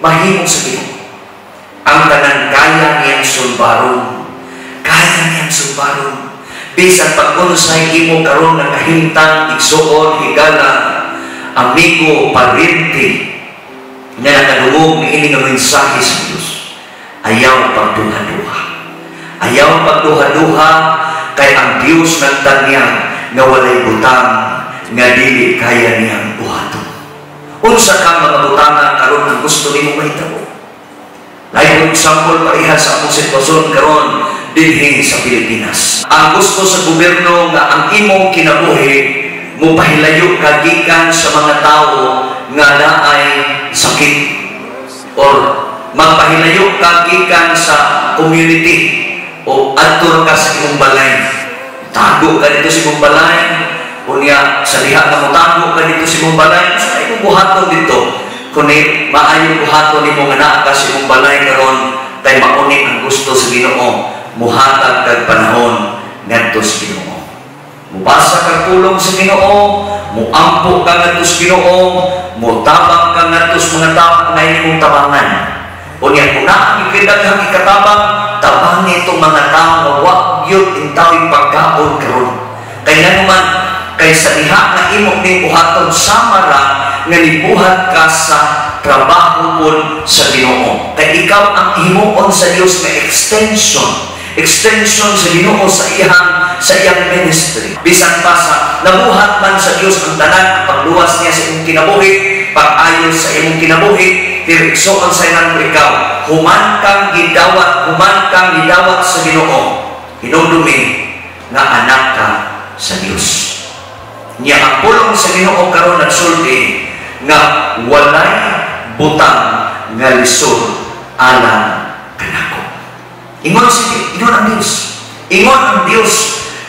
mahimo sa Ginoo. Ang tanan kaya niyang sulbaron. Kaya niyang sulbaron. Bisan pag unsay imo karon nga kahimtang, igsuon, higala, amigo, pariente, nga nakadungog ni ini nga mensahe sa Dios. Ayaw pagduha-duha. Ayaw pagduha-duha kay ang Dios nagtanyag nga walay butang nga dili kaya niyang buhaton. Unsa ka mga butanga karon ang gusto nimo mahitabo? Lain example parehas sa among sitwasyon karon dinhi sa Pilipinas. Ang gusto sa gobyerno nga ang imong kinabuhi mopahilayo ka gikan sa mga tawo nga naay sakit or magpahilayo ka gikan sa community o adto ka sa imong balay. Tago ka dito sa imong balay, unya sa diha ka mo tago ka dito sa imong balay, sa imong buhaton dito. Kuni maayo buhaton nimo nga naa ka sa imong balay karon kay mauni ang gusto sa Ginoo, muhatag kag panahon ngadto sa Ginoo. Mubasa kag pulong sa Ginoo, muampo ka ngadto sa Ginoo, mutabang ka ngadto sa mga tawo nga imong tabangan. Unya kung naa gikidaghang ikatabang, tabangi itong mga tao nga wa gyud intawi pagkaon karon. Kay naman kay sa diha nga imo ning buhaton sama ra nga nibuhat ka sa trabaho pun sa Ginoo. Kay ikaw ang himuon sa Dios nga extension sa Ginoo sa iyang ministry. Bisan pa sa nabuhat man sa Dios ang tanan, pagluwas niya sa imong kinabuhi, pag-ayos sa imong kinabuhi, pero igsuon sa ilang ikaw, human kang gidawat sa Ginoo, hinumdumi nga anak ka sa Dios. Niya ang pulong sa Ginoo karon nagsulti nga walay butang nga lisod alang kanako. Ingon ang Dios. Ingon ang Dios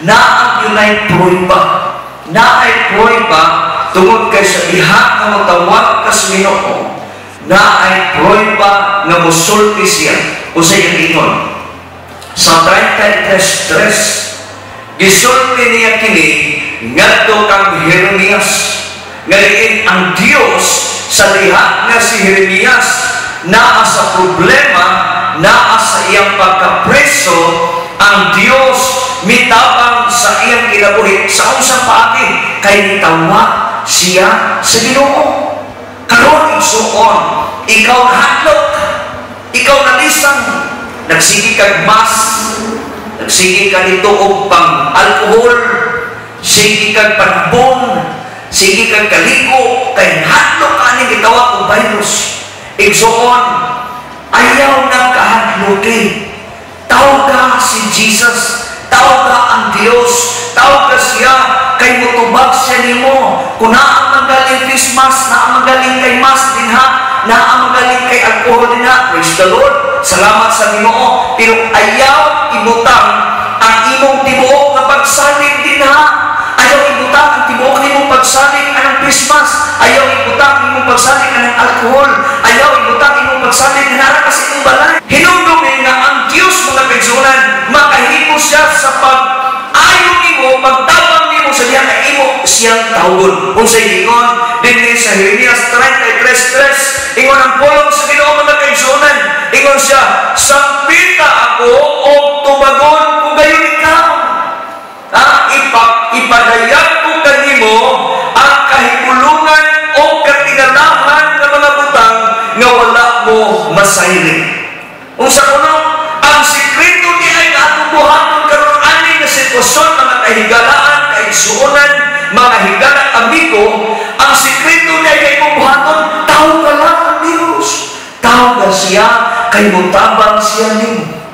na ang yunay pruiba. Na ay pruiba tungod kay sa diha nga matawag ka sa Ginoo. Na ay pruiba nga mosulti siya. Usay ang ingon. Sa 33:3 gisulti niya kini ngadto kang Jeremias. Ngayon ang Diyos sa diha nga si Jeremias naa sa problema, naa sa iyang pagkapreso, ang Diyos mitabang sa iyang kinabuhi sa unsang paagi kay nitawa siya sa Ginoo. Karon igsuon, ikaw nahadlok, ikaw nalisang, nagsigi kag mas, nagsigi ka nito og pang alcohol, sige kag panbon, sige kag kaligo, kay hadlok ka ni gitawag og virus. Igsuon, ayaw na kahadloki. Tawag ka si Jesus, tawag ka ang Dios, tawag ka siya, kay mutubag siya nimo. Kung naa magaling Christmas, naa magaling kay mas din ha, naa magaling kay alcohol din ha, praise the Lord, salamat sa Ginoo. Pero ayaw ibutang ang imong tibuok na pagsalig din ha. Ayaw ibutang ang tibuok nimong pagsalig anong Christmas. Ayaw ibutang imong pagsalig anong alcohol. Ayaw ibutang imong pagsalig na kasi imong balay. Hinumdumi nga ang Diyos mga kaigsunan, makahimo siya sa pag-ayo nimo, pagtabang nimo sa diha nga imo siyang tawgon. Unsay ingon dinhi sa Jeremias 33:3, ingon ang pulong sa Ginoo mga kaigsunan, ingon siya, sampita ako o tubagon kung gayon ikaw. Ipadayag ko kanimo ang kahigulungan o katingalahan ng mga butang nga wala mo masayri. Unsa kuno ang sikreto ni ay atong karon ani nga sitwasyon, mga kahigalaan, kaigsuonan, mga higalang amigo, ang sikreto ni ay buhaton, tawag ka lang ang Dios. Tawag ka siya kay mutabang siya nimo.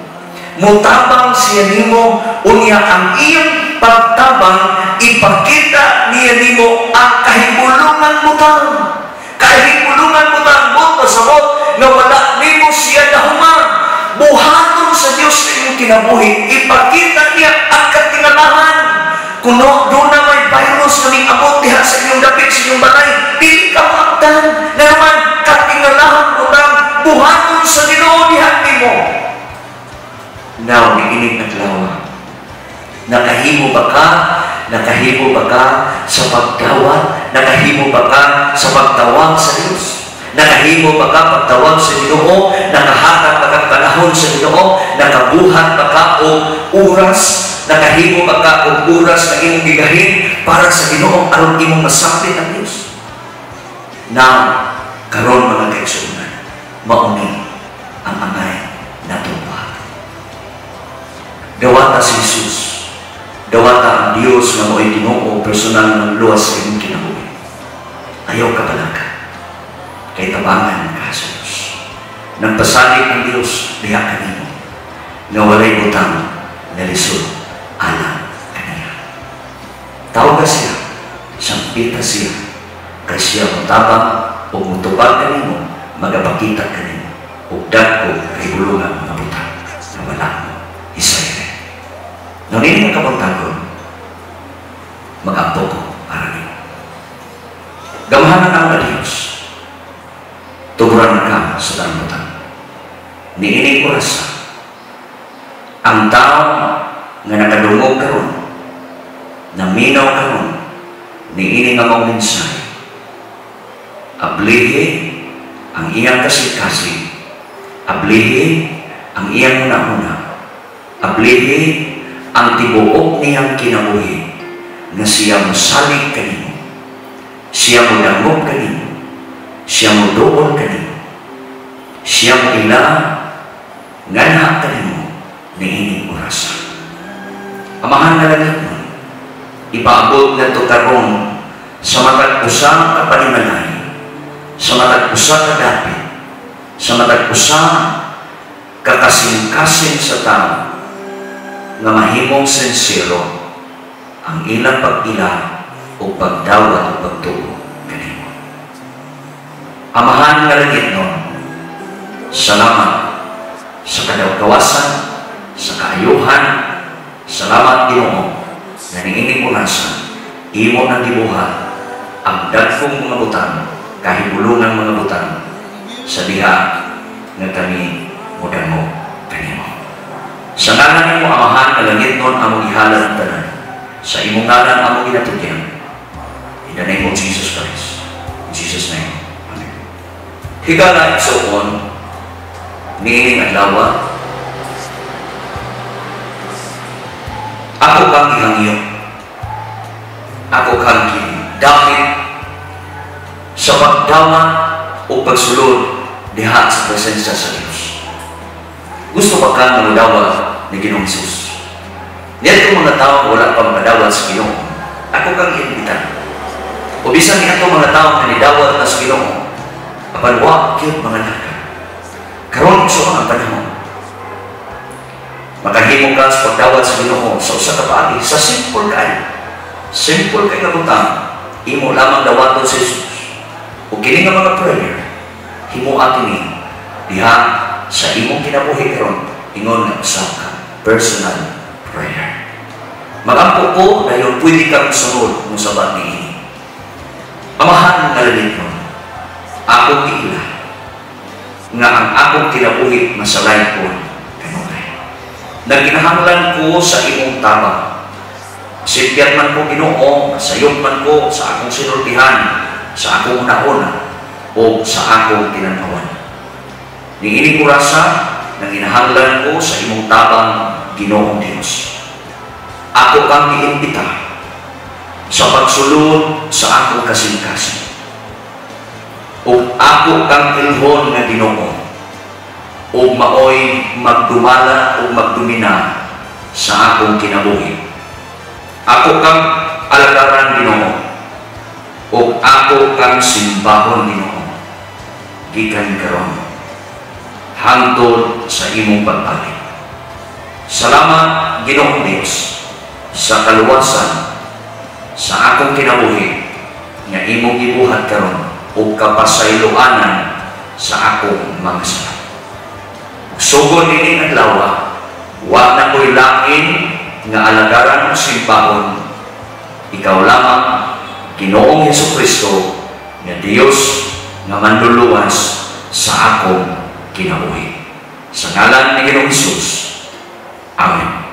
Mutabang siya nimo, unya ang iyang pagtabang ipakita niya nimo ang kahibulungan mo tang. Kahibulungan mo tang mo pasabot na wala nimo siya dahuman. Buhaton sa Dios sa iyong kinabuhi, ipakita niya ang katingalahan. Kuno doon na may virus na ning abot diha sa iyong dapit, sa iyong balay, dili ka maagdan na naman katingalahan mo tang buhaton sa Ginoo diha nimo. Now, niinig naglawa. Nakahimo ba ka? Nakahimo ba ka sa pagtawag? Nakahimo ba ka sa pagtawag sa Diyos? Nakahimo ba ka pagtawag sa Ginoo? Nakahatag ba ka panahon sa Ginoo? Nakabuhat ba ka o oras? Nakahimo ba ka o oras na imong gigahin para sa Ginoo aron imong masapit ang Dios? Now, karon mga kaigsuonan, mauni ang angay natong buhat. Dawata si Jesus. Dawata ang Dios na mo'y Ginoo personal ng luwas sa imong kinabuhi. Ayaw ka balaga. Kay tabangan ka sa Diyos. Nagpasalig ang Diyos, diha kanino, na walay butang na lisod alam kaniya. Tawag ka siya, sampita siya, kay siya mutabang o mutubag kanino, magapakita kanino, o dagko kay bulungan mga butang na wala mo isay. Nung hindi makapuntagon, mag-ampo ko para nino. Gamahanan ang Diyos. Tuburan ka sa tanang niining oras ang tao nga nakadungog karon, naminaw karon, niining ang mensahe. Ablihi ang iyang kasing-kasing, ablihi ang iyang una-una, ablihi ang tibuok niyang kinabuhi, nga siya mosalig kanino, siya modangog kanino, siya mo doon kanino, siya mo ila ngana kanino ni ining oras. Amahan na langit mo, ipaabot na ito karon sa matag usang kapanimalay, sa matag usang kadapit, sa matag usang kakasing-kasing sa tao, nga mahimong sensiro ang ilang pag-ila o pagdawat o pagtuo. Amahan nga langit nun, salamat sa kadawkawasan, sa kaayuhan, salamat Ginoo, na niining orasan, imo nang gibuhat ang dagkong mga butang, kahibulungan mga butang, sa diha nga kami mudamo kanimo. Sa ngalan nimo amahan nga langit nun, among ihalad ang tanan, sa imong ngalan among ginatugyan. In the name of Jesus Christ. In Jesus' name. Higala isuon, niining adlaw, ako kang ihangyo, ako kang dapit sa pagdawa o pagsulod diha sa presensya sa Diyos. Gusto ba kang magdawa ni Ginoong Jesus? Niyan itong mga tao wala pang madawat sa Ginoo, ako kang iimbitan. O bisan niya itong mga tao na nidawat na sa Ginoo, apan cute mga lakad. Karon gusto ang panahon. Makahimo ka sa pagdawat sa Ginoo sa usa ka paagi, sa simple kay. Simple kay nga butang, imo lamang dawaton sa Jesus. O kini nga mga prayer, himo atin ni diha sa imong kinabuhi karon, ingon nga usa ka personal prayer. Magampo ko dayon pwede kang sunod mo sabat niini. Amahan nga langit mo, akong giila nga ang akong kinabuhi masalay ko kanunay. Nagkinahanglan ko sa imong tabang. Sipyat man ko Ginoo, sayop man ko sa akong sinultihan, sa akong una-una, o sa akong tinanawan. Niining orasa, nagkinahanglan ko sa imong tabang Ginoong Dios. Ako kang giimbita sa pagsulod sa akong kasing-kasing. O ako kang ilhon nga Ginoo, o maoy magdumala o magdumina sa akong kinabuhi. Ako kang alagaran Ginoo, o ako kang simbahon Ginoo, gikan karon hangtod sa imong pagbalik. Salamat Ginoong Dios sa kaluwasan sa akong kinabuhi nga imong gibuhat karon o kapasayloanan sa akong mga sala. Sugod nining adlaw, wa na ko'y lain nga alagaran o simbahon, ikaw lamang Ginoong Hesukristo nga Dios nga manluluwas sa akong kinabuhi. Sa ngalan ni Ginoong Hesus. Amen.